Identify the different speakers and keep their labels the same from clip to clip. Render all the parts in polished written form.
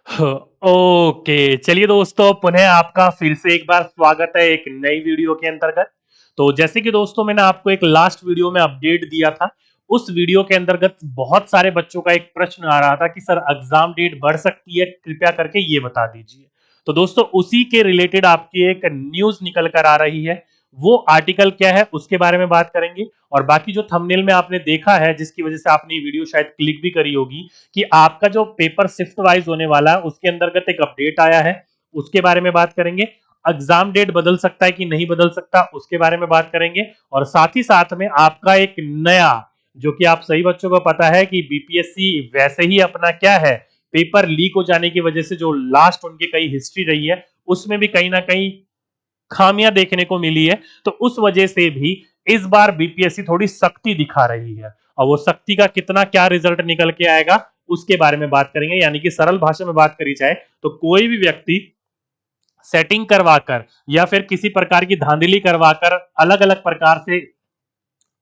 Speaker 1: Okay, चलिए दोस्तों, पुनः आपका फिर से एक बार स्वागत है एक नई वीडियो के अंतर्गत। तो जैसे कि दोस्तों मैंने आपको एक लास्ट वीडियो में अपडेट दिया था, उस वीडियो के अंतर्गत बहुत सारे बच्चों का एक प्रश्न आ रहा था कि सर एग्जाम डेट बढ़ सकती है, कृपया करके ये बता दीजिए। तो दोस्तों उसी के रिलेटेड आपकी एक न्यूज निकल कर आ रही है। वो आर्टिकल क्या है उसके बारे में बात करेंगे, और बाकी जो थंबनेल में आपने देखा है जिसकी वजह से आपने ये वीडियो शायद क्लिक भी करी होगी कि आपका जो पेपर शिफ्ट वाइज होने वाला है उसके अंतर्गत एक अपडेट आया है, उसके बारे में बात करेंगे। एग्जाम डेट बदल सकता है कि नहीं बदल सकता उसके बारे में बात करेंगे, और साथ ही साथ में आपका एक नया, जो कि आप सही बच्चों को पता है कि बीपीएससी वैसे ही अपना क्या है, पेपर लीक हो जाने की वजह से जो लास्ट उनकी कई हिस्ट्री रही है उसमें भी कहीं ना कहीं खामियां देखने को मिली है। तो उस वजह से भी इस बार बीपीएससी थोड़ी सख्ती दिखा रही है, और वो सख्ती का कितना क्या रिजल्ट निकल के आएगा उसके बारे में बात करेंगे। यानी कि सरल भाषा में बात करी जाए तो कोई भी व्यक्ति सेटिंग करवाकर या फिर किसी प्रकार की धांधली करवाकर अलग अलग प्रकार से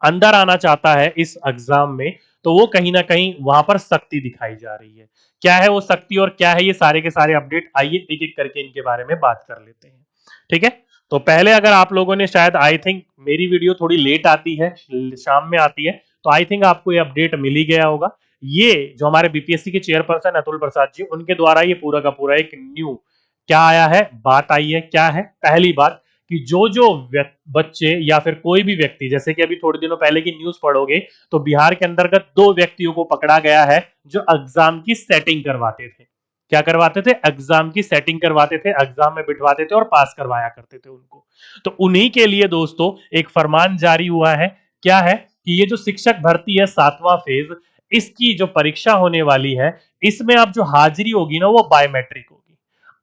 Speaker 1: अंदर आना चाहता है इस एग्जाम में, तो वो कहीं ना कहीं वहां पर सख्ती दिखाई जा रही है। क्या है वो सख्ती और क्या है ये सारे के सारे अपडेट, आइए एक एक करके इनके बारे में बात कर लेते हैं। ठीक है, तो पहले अगर आप लोगों ने शायद आई थिंक मेरी वीडियो थोड़ी लेट आती है, शाम में आती है, तो आई थिंक आपको ये अपडेट मिल ही गया होगा। ये जो हमारे बीपीएससी के चेयरपर्सन अतुल प्रसाद जी, उनके द्वारा ये पूरा का पूरा एक न्यू क्या आया है, बात आई है। क्या है पहली बात कि जो जो बच्चे या फिर कोई भी व्यक्ति, जैसे कि अभी थोड़े दिनों पहले की न्यूज पढ़ोगे तो बिहार के अंतर्गत दो व्यक्तियों को पकड़ा गया है जो एग्जाम की सेटिंग करवाते थे। क्या करवाते थे? एग्जाम की सेटिंग करवाते थे, एग्जाम में बिठवाते थे और पास करवाया करते थे उनको। तो उन्हीं के लिए दोस्तों एक फरमान जारी हुआ है। क्या है कि ये जो शिक्षक भर्ती है 7वां फेज, इसकी जो परीक्षा होने वाली है, इसमें अब जो हाजिरी होगी ना वो बायोमेट्रिक होगी।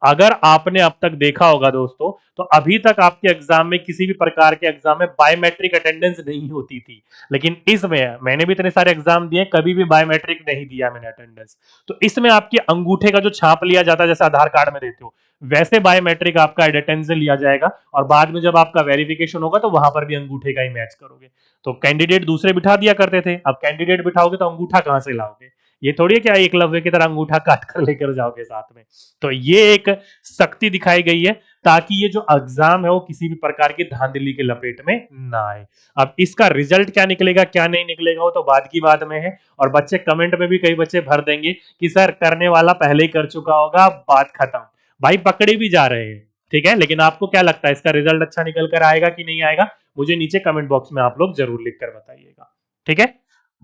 Speaker 1: अगर आपने अब तक देखा होगा दोस्तों, तो अभी तक आपके एग्जाम में, किसी भी प्रकार के एग्जाम में बायोमेट्रिक अटेंडेंस नहीं होती थी, लेकिन इसमें मैंने भी इतने सारे एग्जाम दिए, कभी भी बायोमेट्रिक नहीं दिया मैंने अटेंडेंस। तो इसमें आपके अंगूठे का जो छाप लिया जाता है जैसे आधार कार्ड में देते हो, वैसे बायोमेट्रिक आपका अटेंडेंस लिया जाएगा, और बाद में जब आपका वेरिफिकेशन होगा तो वहां पर भी अंगूठे का ही मैच करोगे। तो कैंडिडेट दूसरे बिठा दिया करते थे, अब कैंडिडेट बिठाओगे तो अंगूठा कहां से लाओगे? ये थोड़ी है कि एकलव्य की तरह अंगूठा काट कर लेकर जाओगे साथ में। तो ये एक सख्ती दिखाई गई है ताकि ये जो एग्जाम है वो किसी भी प्रकार की धांधली के लपेट में ना आए। अब इसका रिजल्ट क्या निकलेगा क्या नहीं निकलेगा वो तो बाद की बात में है, और बच्चे कमेंट में भी कई बच्चे भर देंगे कि सर करने वाला पहले ही कर चुका होगा, बात खत्म। भाई पकड़े भी जा रहे हैं, ठीक है, लेकिन आपको क्या लगता है इसका रिजल्ट अच्छा निकल कर आएगा कि नहीं आएगा? मुझे नीचे कमेंट बॉक्स में आप लोग जरूर लिख कर बताइएगा। ठीक है,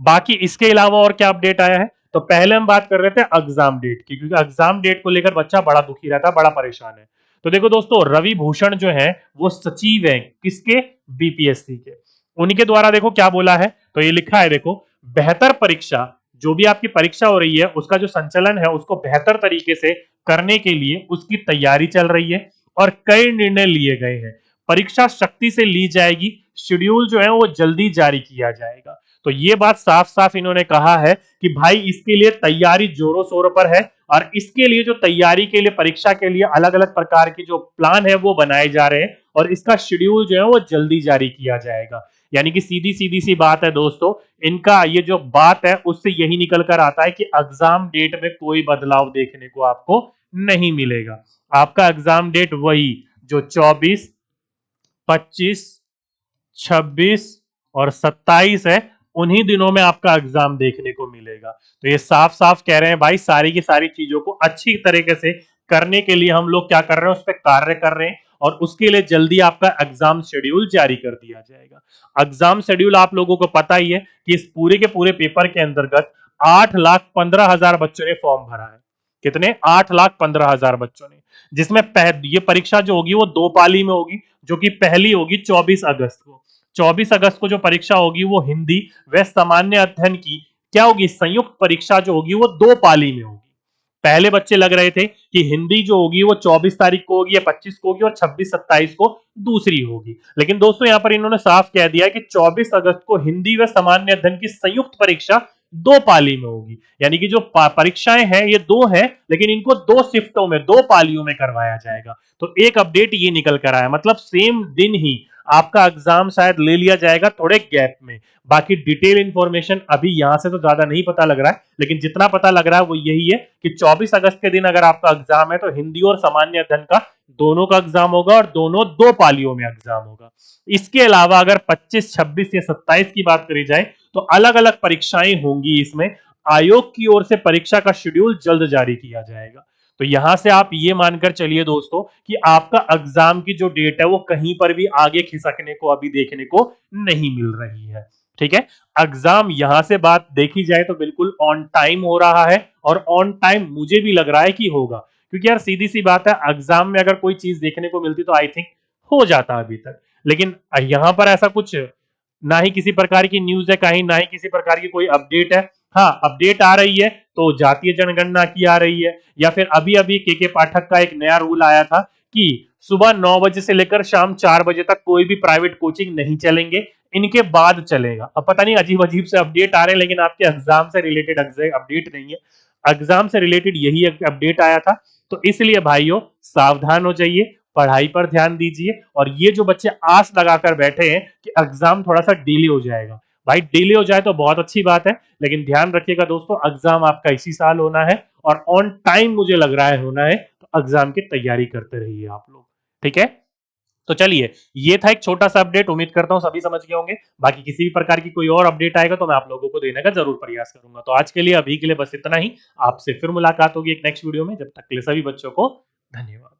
Speaker 1: बाकी इसके अलावा और क्या अपडेट आया है, तो पहले हम बात कर रहे थे एग्जाम डेट की, क्योंकि एग्जाम डेट को लेकर बच्चा बड़ा दुखी रहता है, बड़ा परेशान है। तो देखो दोस्तों, रवि भूषण जो है वो सचिव है किसके? बीपीएससी के। उन्हीं के द्वारा देखो क्या बोला है, तो ये लिखा है देखो, बेहतर परीक्षा, जो भी आपकी परीक्षा हो रही है उसका जो संचालन है उसको बेहतर तरीके से करने के लिए उसकी तैयारी चल रही है, और कई निर्णय लिए गए हैं। परीक्षा शक्ति से ली जाएगी, शेड्यूल जो है वो जल्दी जारी किया जाएगा। तो ये बात साफ साफ इन्होंने कहा है कि भाई इसके लिए तैयारी जोरों शोरों पर है, और इसके लिए जो तैयारी के लिए, परीक्षा के लिए अलग अलग प्रकार के जो प्लान है वो बनाए जा रहे हैं, और इसका शेड्यूल जो है वो जल्दी जारी किया जाएगा। यानी कि सीधी सीधी सी बात है दोस्तों, इनका ये जो बात है उससे यही निकल कर आता है कि एग्जाम डेट में कोई बदलाव देखने को आपको नहीं मिलेगा। आपका एग्जाम डेट वही जो 24, 25, 26 और 27 है, उन्हीं दिनों में आपका एग्जाम देखने को मिलेगा। तो ये साफ साफ कह रहे हैं भाई सारी की सारी चीजों को अच्छी तरीके से करने के लिए हम लोग क्या कर रहे हैं, उस पर कार्य कर रहे हैं, और उसके लिए जल्दी आपका एग्जाम शेड्यूल जारी कर दिया जाएगा। एग्जाम शेड्यूल आप लोगों को पता ही है कि इस पूरे के पूरे पेपर के अंतर्गत 8,15,000 बच्चों ने फॉर्म भरा है। कितने? 8,15,000 बच्चों ने, जिसमें ये परीक्षा जो होगी वो दो पाली में होगी, जो कि पहली होगी 24 अगस्त को। 24 अगस्त को जो परीक्षा होगी वो हिंदी व सामान्य अध्ययन की क्या होगी, संयुक्त परीक्षा जो होगी वो दो पाली में होगी। पहले बच्चे लग रहे थे कि हिंदी जो होगी वो 24 तारीख को होगी या 25 को होगी, और 26-27 को दूसरी होगी, लेकिन दोस्तों यहां पर इन्होंने साफ कह दिया कि 24 अगस्त को हिंदी व सामान्य अध्ययन की संयुक्त परीक्षा दो पाली में होगी। यानी कि जो परीक्षाएं हैं ये दो हैं, लेकिन इनको दो शिफ्टों में, दो पालियों में करवाया जाएगा। तो एक अपडेट ये निकल कर आया, मतलब सेम दिन ही आपका एग्जाम शायद ले लिया जाएगा थोड़े गैप में। बाकी डिटेल इंफॉर्मेशन अभी यहां से तो ज्यादा नहीं पता लग रहा है, लेकिन जितना पता लग रहा है वो यही है कि 24 अगस्त के दिन अगर आपका एग्जाम है तो हिंदी और सामान्य अध्ययन का दोनों का एग्जाम होगा और दोनों 2 पालियों में एग्जाम होगा। इसके अलावा अगर 25, 26 या 27 की बात करी जाए तो अलग अलग परीक्षाएं होंगी। इसमें आयोग की ओर से परीक्षा का शेड्यूल जल्द जारी किया जाएगा। तो यहां से आप ये मानकर चलिए दोस्तों कि आपका एग्जाम की जो डेट है वो कहीं पर भी आगे खिसकने को अभी देखने को नहीं मिल रही है। ठीक है, एग्जाम यहां से बात देखी जाए तो बिल्कुल ऑन टाइम हो रहा है, और ऑन टाइम मुझे भी लग रहा है कि होगा, क्योंकि यार सीधी सी बात है, एग्जाम में अगर कोई चीज देखने को मिलती तो आई थिंक हो जाता अभी तक। लेकिन यहां पर ऐसा कुछ ना ही किसी प्रकार की न्यूज है, कहीं ना ही किसी प्रकार की कोई अपडेट है। हाँ, अपडेट आ रही है तो जातीय जनगणना की आ रही है, या फिर अभी अभी के पाठक का एक नया रूल आया था कि सुबह 9 बजे से लेकर शाम 4 बजे तक कोई भी प्राइवेट कोचिंग नहीं चलेंगे, इनके बाद चलेगा। अब पता नहीं अजीब अजीब से अपडेट आ रहे हैं, लेकिन आपके एग्जाम से रिलेटेड अपडेट नहीं है, एग्जाम से रिलेटेड यही अपडेट आया था। तो इसलिए भाइयों सावधान हो जाइए, पढ़ाई पर ध्यान दीजिए, और ये जो बच्चे आस लगाकर बैठे हैं कि एग्जाम थोड़ा सा डिले हो जाएगा, भाई डिले हो जाए तो बहुत अच्छी बात है, लेकिन ध्यान रखिएगा दोस्तों एग्जाम आपका इसी साल होना है और ऑन टाइम मुझे लग रहा है होना है, तो एग्जाम की तैयारी करते रहिए आप लोग। ठीक है, तो चलिए ये था एक छोटा सा अपडेट, उम्मीद करता हूं सभी समझ गए होंगे। बाकी किसी भी प्रकार की कोई और अपडेट आएगा तो मैं आप लोगों को देने का जरूर प्रयास करूंगा। तो आज के लिए अभी के लिए बस इतना ही, आपसे फिर मुलाकात होगी एक नेक्स्ट वीडियो में, जब तक के लिए सभी बच्चों को धन्यवाद।